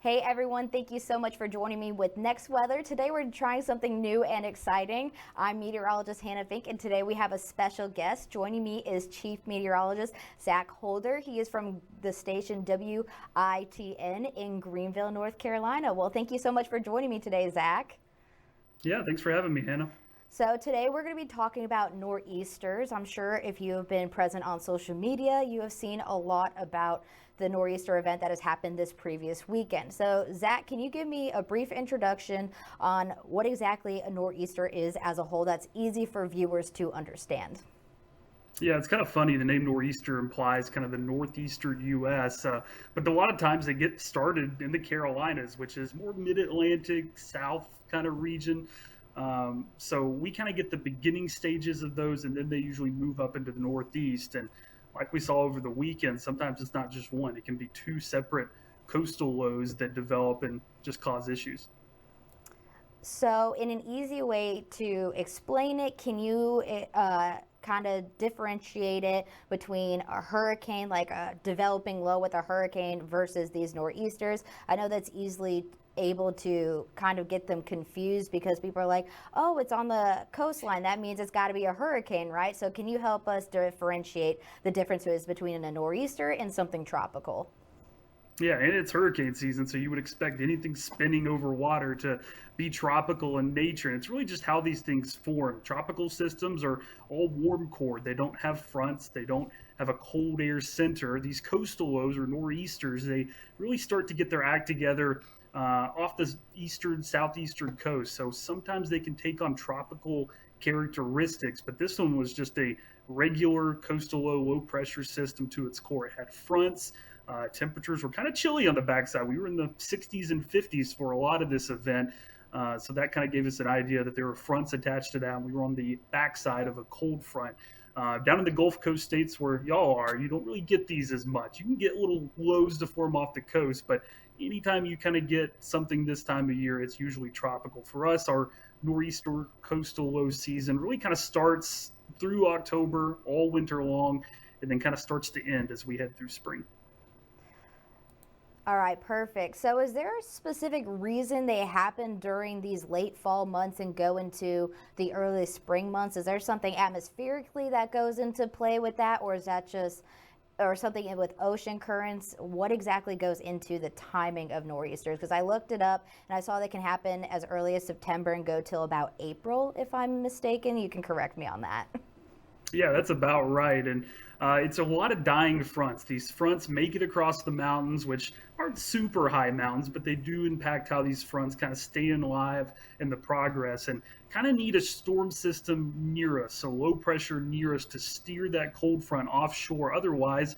Hey everyone, thank you so much for joining me with Next Weather. Today we're trying something new and exciting. I'm meteorologist Hannah Fink, and today we have a special guest. Joining me is Chief Meteorologist Zach Holder. He is from the station WITN in Greenville, North Carolina. Well, thank you so much for joining me today, Zach. Yeah, thanks for having me, Hannah. So today we're going to be talking about nor'easters. I'm sure if you have been present on social media, you have seen a lot about the nor'easter event that has happened this previous weekend. So Zach, can you give me a brief introduction on what exactly a nor'easter is as a whole that's easy for viewers to understand? Yeah, it's kind of funny. The name nor'easter implies kind of the northeastern U.S., but a lot of times they get started in the Carolinas, which is more mid-Atlantic, south kind of region. So we kind of get the beginning stages of those, and then they usually move up into the Northeast. And like we saw over the weekend, sometimes it's not just one; it can be two separate coastal lows that develop and just cause issues. So, in an easy way to explain it, can you kind of differentiate it between a hurricane, like a developing low with a hurricane, versus these nor'easters? I know that's easily able to kind of get them confused because people are like, oh, it's on the coastline. That means it's got to be a hurricane, right? So, can you help us differentiate the differences between a nor'easter and something tropical? Yeah, and it's hurricane season, so you would expect anything spinning over water to be tropical in nature. And it's really just how these things form. Tropical systems are all warm core. They don't have fronts, they don't have a cold air center. These coastal lows or nor'easters, they really start to get their act together off the eastern, southeastern coast. So sometimes they can take on tropical characteristics, but this one was just a regular coastal low pressure system to its core. It had fronts. Temperatures were kind of chilly on the backside. We were in the 60s and 50s for a lot of this event. So that kind of gave us an idea that there were fronts attached to that. And we were on the backside of a cold front. Down in the Gulf Coast states where y'all are, you don't really get these as much. You can get little lows to form off the coast, but anytime you kind of get something this time of year, it's usually tropical. For us, our nor'easter coastal low season really kind of starts through October, all winter long, and then kind of starts to end as we head through spring. All right, perfect. So, is there a specific reason they happen during these late fall months and go into the early spring months? Is there something atmospherically that goes into play with that, or is that just, or something with ocean currents? What exactly goes into the timing of nor'easters? Because I looked it up and I saw they can happen as early as September and go till about April, if I'm mistaken. You can correct me on that. Yeah, that's about right. And it's a lot of dying fronts. These fronts make it across the mountains, which aren't super high mountains, but they do impact how these fronts kind of stay alive in the progress and kind of need a storm system near us, so low pressure near us to steer that cold front offshore. Otherwise,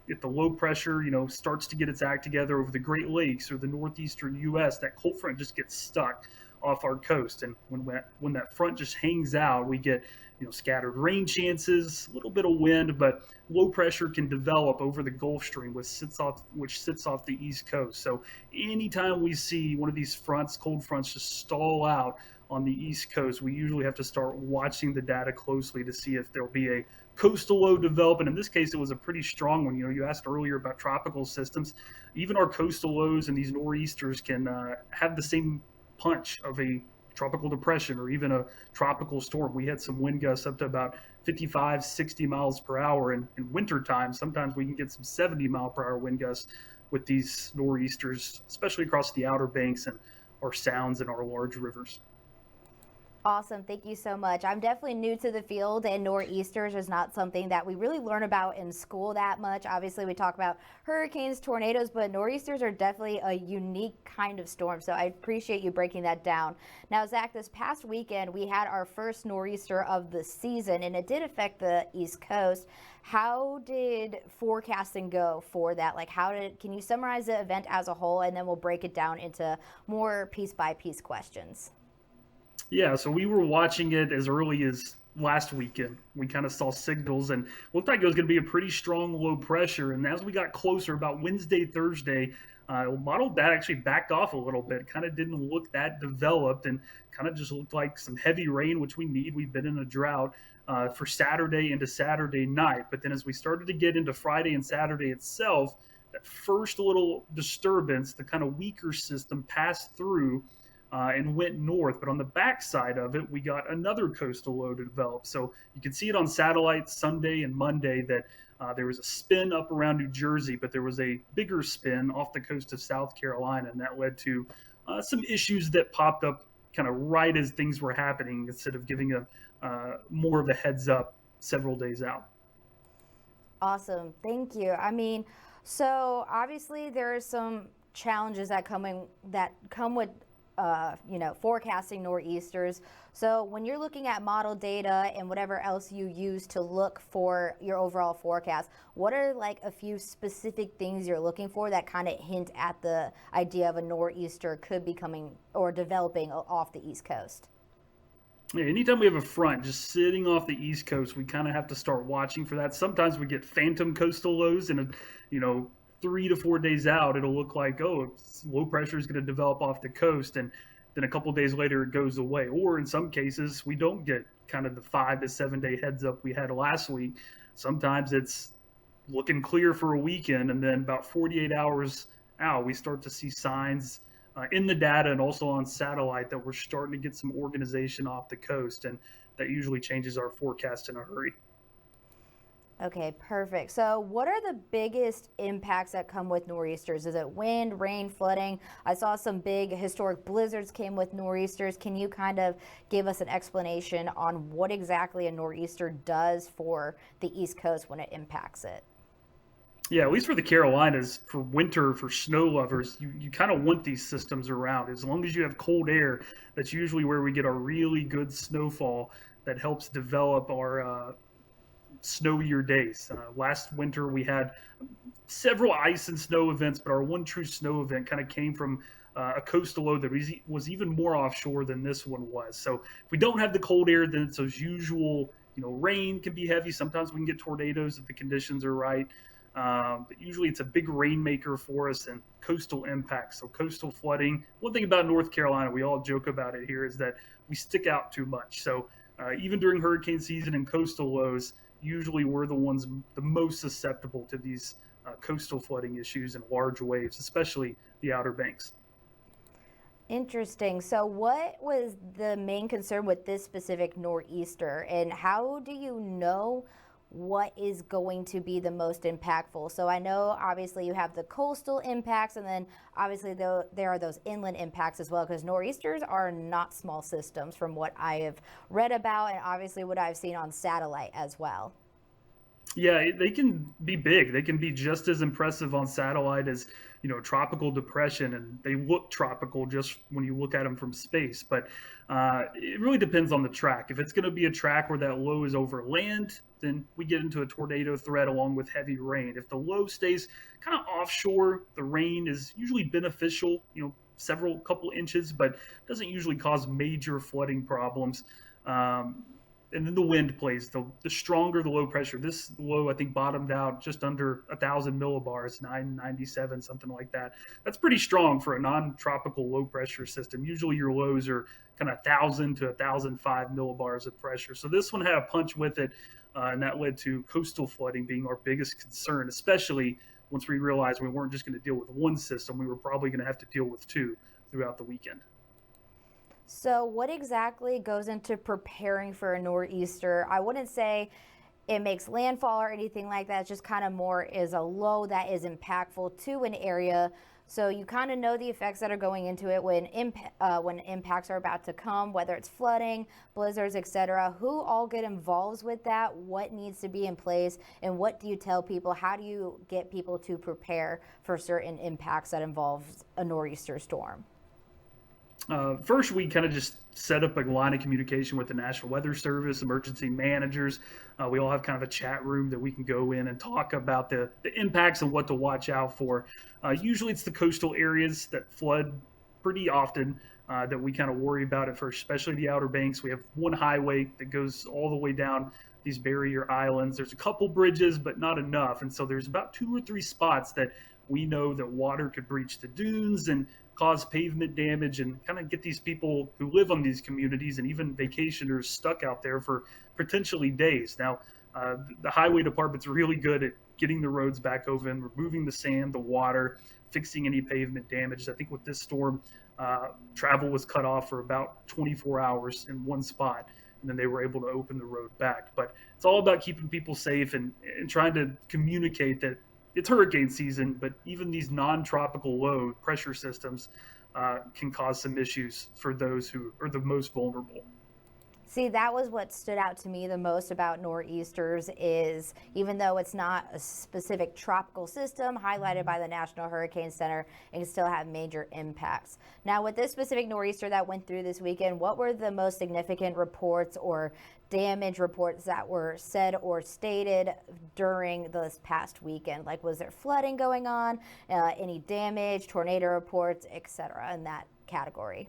if the low pressure, starts to get its act together over the Great Lakes or the northeastern U.S., that cold front just gets stuck off our coast. And when that front just hangs out, we get scattered rain chances, a little bit of wind, but low pressure can develop over the Gulf Stream, which sits off the East Coast. So anytime we see one of these fronts, cold fronts, just stall out on the East Coast, we usually have to start watching the data closely to see if there'll be a coastal low develop. And in this case, it was a pretty strong one. You asked earlier about tropical systems. Even our coastal lows and these nor'easters can have the same punch of a tropical depression or even a tropical storm. We had some wind gusts up to about 55, 60 miles per hour in winter time. Sometimes we can get some 70-mile-per-hour wind gusts with these nor'easters, especially across the Outer Banks and our sounds and our large rivers. Awesome. Thank you so much. I'm definitely new to the field, and nor'easters is not something that we really learn about in school that much. Obviously, we talk about hurricanes, tornadoes, but nor'easters are definitely a unique kind of storm. So I appreciate you breaking that down. Now, Zach, this past weekend, we had our first nor'easter of the season, and it did affect the East Coast. How did forecasting go for that? Like, can you summarize the event as a whole, and then we'll break it down into more piece by piece questions? Yeah, so we were watching it as early as last weekend. We kind of saw signals and looked like it was going to be a pretty strong low pressure. And as we got closer, about Wednesday, Thursday, model that actually backed off a little bit. Kind of didn't look that developed and kind of just looked like some heavy rain, which we need. We've been in a drought for Saturday into Saturday night. But then as we started to get into Friday and Saturday itself, that first little disturbance, the kind of weaker system, passed through and went north. But on the backside of it, we got another coastal low to develop. So you can see it on satellite Sunday and Monday that there was a spin up around New Jersey, but there was a bigger spin off the coast of South Carolina, and that led to some issues that popped up kind of right as things were happening instead of giving a more of a heads up several days out. Awesome. Thank you. I mean, so obviously there are some challenges that come with forecasting nor'easters. So when you're looking at model data and whatever else you use to look for your overall forecast, what are like a few specific things you're looking for that kind of hint at the idea of a nor'easter could be coming or developing off the East Coast? Yeah, anytime we have a front just sitting off the East Coast, we kind of have to start watching for that. Sometimes we get phantom coastal lows, and 3 to 4 days out, it'll look like, oh, low pressure is going to develop off the coast, and then a couple days later it goes away. Or in some cases, we don't get kind of the 5 to 7 day heads up we had last week. Sometimes it's looking clear for a weekend, and then about 48 hours out, we start to see signs in the data and also on satellite that we're starting to get some organization off the coast, and that usually changes our forecast in a hurry. Okay, perfect. So what are the biggest impacts that come with nor'easters? Is it wind, rain, flooding? I saw some big historic blizzards came with nor'easters. Can you kind of give us an explanation on what exactly a nor'easter does for the East Coast when it impacts it? Yeah, at least for the Carolinas, for winter, for snow lovers, you kind of want these systems around. As long as you have cold air, that's usually where we get our really good snowfall that helps develop our snowier days. Last winter, we had several ice and snow events, but our one true snow event kind of came from a coastal low that was even more offshore than this one was. So if we don't have the cold air, then it's those usual, rain can be heavy. Sometimes we can get tornadoes if the conditions are right. But usually it's a big rainmaker for us and coastal impacts. So coastal flooding. One thing about North Carolina, we all joke about it here, is that we stick out too much. So even during hurricane season and coastal lows, usually we're the ones the most susceptible to these coastal flooding issues and large waves, especially the Outer Banks. Interesting. So what was the main concern with this specific nor'easter, and how do you know what is going to be the most impactful? So I know obviously you have the coastal impacts, and then obviously there are those inland impacts as well, because nor'easters are not small systems from what I have read about and obviously what I've seen on satellite as well. Yeah, they can be big. They can be just as impressive on satellite as, tropical depression, and they look tropical just when you look at them from space. But it really depends on the track. If it's going to be a track where that low is over land, then we get into a tornado threat along with heavy rain. If the low stays kind of offshore, the rain is usually beneficial, several couple inches, but doesn't usually cause major flooding problems. And then the wind plays. The stronger the low pressure. This low, I think, bottomed out just under 1,000 millibars, 997, something like that. That's pretty strong for a non-tropical low pressure system. Usually your lows are kind of 1,000 to 1,005 millibars of pressure. So this one had a punch with it, and that led to coastal flooding being our biggest concern, especially once we realized we weren't just going to deal with one system. We were probably going to have to deal with two throughout the weekend. So what exactly goes into preparing for a nor'easter? I wouldn't say it makes landfall or anything like that. It's just kind of more is a low that is impactful to an area. So you kind of know the effects that are going into it when impacts are about to come, whether it's flooding, blizzards, etc. Who all get involved with that? What needs to be in place? And what do you tell people? How do you get people to prepare for certain impacts that involve a nor'easter storm? First, we kind of just set up a line of communication with the National Weather Service, emergency managers. We all have kind of a chat room that we can go in and talk about the impacts and what to watch out for. Usually it's the coastal areas that flood pretty often that we kind of worry about at first, especially the Outer Banks. We have one highway that goes all the way down these barrier islands. There's a couple bridges, but not enough. And so there's about 2 or 3 spots that we know that water could breach the dunes and cause pavement damage and kind of get these people who live on these communities and even vacationers stuck out there for potentially days. Now, the highway department's really good at getting the roads back open, removing the sand, the water, fixing any pavement damage. I think with this storm, travel was cut off for about 24 hours in one spot, and then they were able to open the road back. But it's all about keeping people safe and trying to communicate that it's hurricane season, but even these non-tropical low pressure systems can cause some issues for those who are the most vulnerable. See, that was what stood out to me the most about nor'easters is even though it's not a specific tropical system highlighted by the National Hurricane Center, it can still have major impacts. Now, with this specific nor'easter that went through this weekend, what were the most significant reports or damage reports that were said or stated during this past weekend? Like, was there flooding going on, any damage, tornado reports, etc. in that category?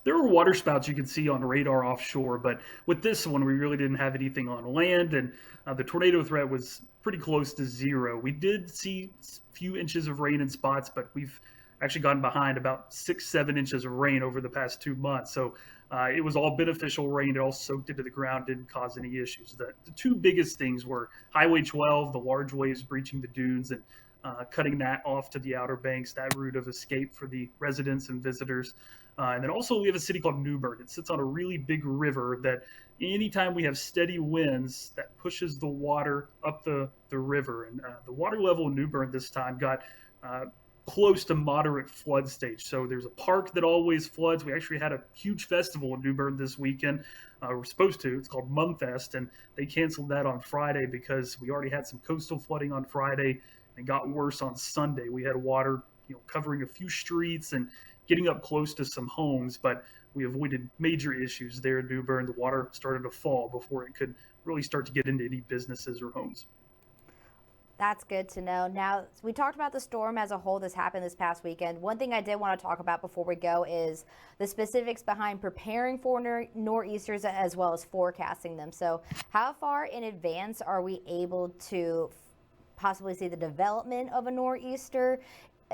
There were water spouts you could see on radar offshore, but with this one, we really didn't have anything on land, and the tornado threat was pretty close to zero. We did see a few inches of rain in spots, but we've actually gotten behind about 6-7 inches of rain over the past 2 months. So it was all beneficial rain. It all soaked into the ground, didn't cause any issues. The two biggest things were Highway 12, the large waves breaching the dunes, and cutting that off to the Outer Banks, that route of escape for the residents and visitors. And then also we have a city called New Bern. It sits on a really big river that anytime we have steady winds, that pushes the water up the river. And the water level in New Bern this time got close to moderate flood stage. So there's a park that always floods. We actually had a huge festival in New Bern this weekend. We're supposed to. It's called Mumfest, and they canceled that on Friday because we already had some coastal flooding on Friday and got worse on Sunday. We had water, covering a few streets and getting up close to some homes, but we avoided major issues there in New Bern. The water started to fall before it could really start to get into any businesses or homes. That's good to know. Now, we talked about the storm as a whole. This happened this past weekend. One thing I did want to talk about before we go is the specifics behind preparing for nor'easters as well as forecasting them. So how far in advance are we able to possibly see the development of a nor'easter?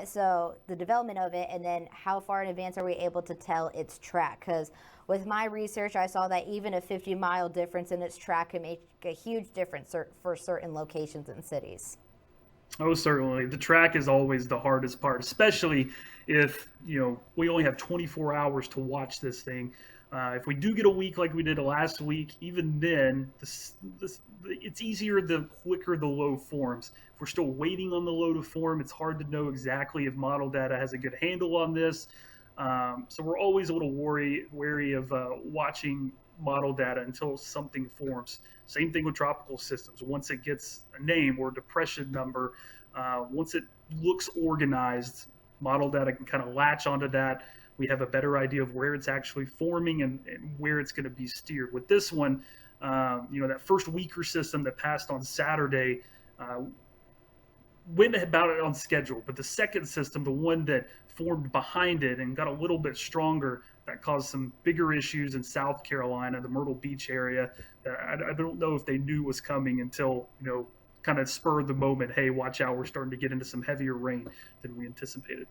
So the development of it, and then how far in advance are we able to tell its track? Because with my research, I saw that even a 50-mile difference in its track can make a huge difference for certain locations and cities. Oh, certainly. The track is always the hardest part, especially if, we only have 24 hours to watch this thing. If we do get a week like we did last week, even then, it's easier the quicker the low forms. If we're still waiting on the low to form, it's hard to know exactly if model data has a good handle on this. So we're always a little wary of watching model data until something forms. Same thing with tropical systems. Once it gets a name or a depression number, once it looks organized, model data can kind of latch onto that. We have a better idea of where it's actually forming and where it's going to be steered. With this one, that first weaker system that passed on Saturday went about it on schedule. But the second system, the one that formed behind it and got a little bit stronger, that caused some bigger issues in South Carolina, the Myrtle Beach area, that I don't know if they knew was coming until, kind of spurred the moment. Hey, watch out, we're starting to get into some heavier rain than we anticipated.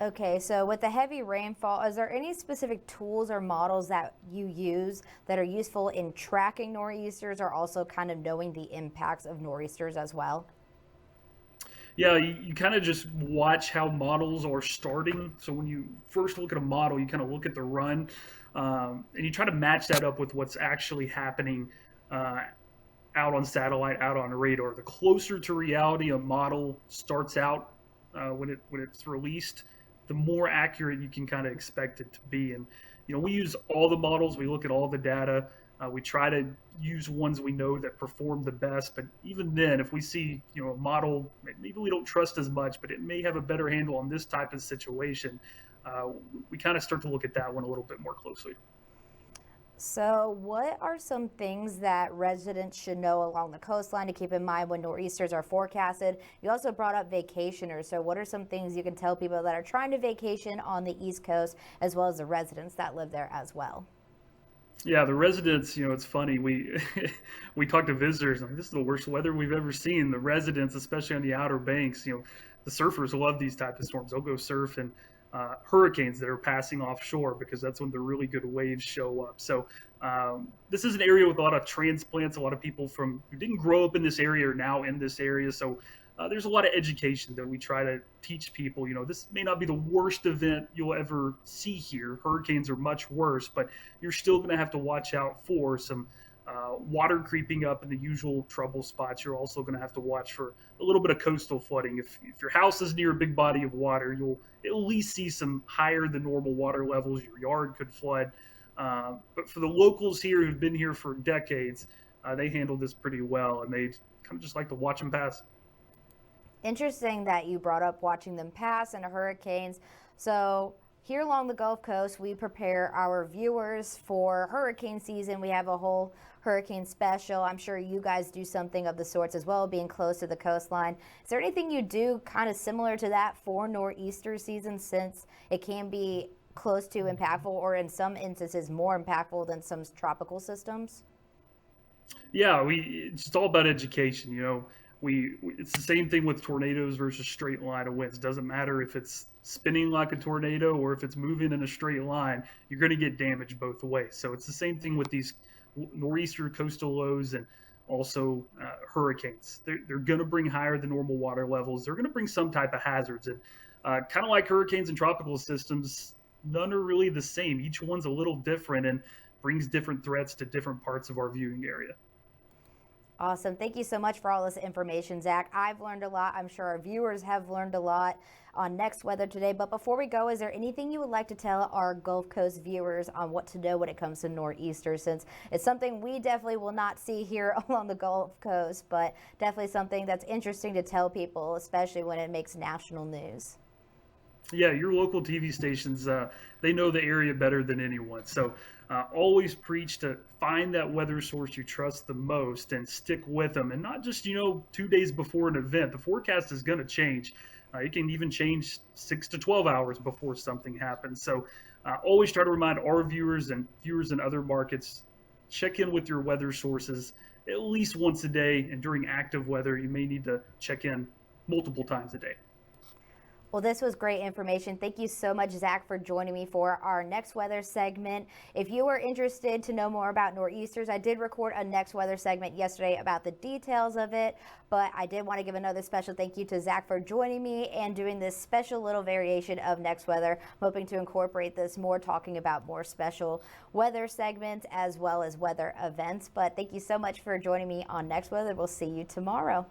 Okay, so with the heavy rainfall, is there any specific tools or models that you use that are useful in tracking nor'easters or also kind of knowing the impacts of nor'easters as well? Yeah, you kind of just watch how models are starting. So when you first look at a model, you kind of look at the run, and you try to match that up with what's actually happening out on satellite, out on radar. The closer to reality a model starts out when it's released, the more accurate you can kind of expect it to be. And we use all the models. We look at all the data. We try to use ones we know that perform the best. But even then, if we see a model maybe we don't trust as much, but it may have a better handle on this type of situation, we kind of start to look at that one a little bit more closely. So what are some things that residents should know along the coastline to keep in mind when nor'easters are forecasted? You also brought up vacationers. So what are some things you can tell people that are trying to vacation on the East Coast as well as the residents that live there as well? Yeah, the residents, it's funny. We we talk to visitors, like, this is the worst weather we've ever seen. The residents, especially on the Outer Banks, the surfers love these type of storms. They'll go surf, and hurricanes that are passing offshore, because that's when the really good waves show up. So this is an area with a lot of transplants. A lot of people from who didn't grow up in this area are now in this area. So there's a lot of education that we try to teach people. This may not be the worst event you'll ever see here. Hurricanes are much worse, but you're still going to have to watch out for some water creeping up in the usual trouble spots. You're also going to have to watch for a little bit of coastal flooding. If your house is near a big body of water, you'll at least see some higher than normal water levels. Your yard could flood. But for the locals here who've been here for decades, they handle this pretty well, and they kind of just like to watch them pass. Interesting that you brought up watching them pass and hurricanes. So here along the Gulf Coast, we prepare our viewers for hurricane season. We have a whole hurricane special. I'm sure you guys do something of the sorts as well, being close to the coastline. Is there anything you do kind of similar to that for nor'easter season, since it can be close to impactful, or in some instances more impactful than some tropical systems? Yeah, it's all about education. It's the same thing with tornadoes versus straight line of winds. Doesn't matter if it's spinning like a tornado or if it's moving in a straight line, you're going to get damage both ways. So it's the same thing with these nor'easter coastal lows and also hurricanes. They're going to bring higher than normal water levels. They're going to bring some type of hazards. And kind of like hurricanes and tropical systems, none are really the same. Each one's a little different and brings different threats to different parts of our viewing area. Awesome. Thank you so much for all this information, Zach. I've learned a lot. I'm sure our viewers have learned a lot on Next Weather today. But before we go, is there anything you would like to tell our Gulf Coast viewers on what to know when it comes to nor'easter, since it's something we definitely will not see here along the Gulf Coast, but definitely something that's interesting to tell people, especially when it makes national news? Yeah, your local TV stations, they know the area better than anyone. So always preach to find that weather source you trust the most and stick with them. And not just, 2 days before an event. The forecast is going to change. It can even change 6 to 12 hours before something happens. So always try to remind our viewers and viewers in other markets, check in with your weather sources at least once a day. And during active weather, you may need to check in multiple times a day. Well, this was great information. Thank you so much, Zach, for joining me for our Next Weather segment. If you are interested to know more about nor'easters, I did record a Next Weather segment yesterday about the details of it, but I did want to give another special thank you to Zach for joining me and doing this special little variation of Next Weather. I'm hoping to incorporate this more, talking about more special weather segments as well as weather events. But thank you so much for joining me on Next Weather. We'll see you tomorrow.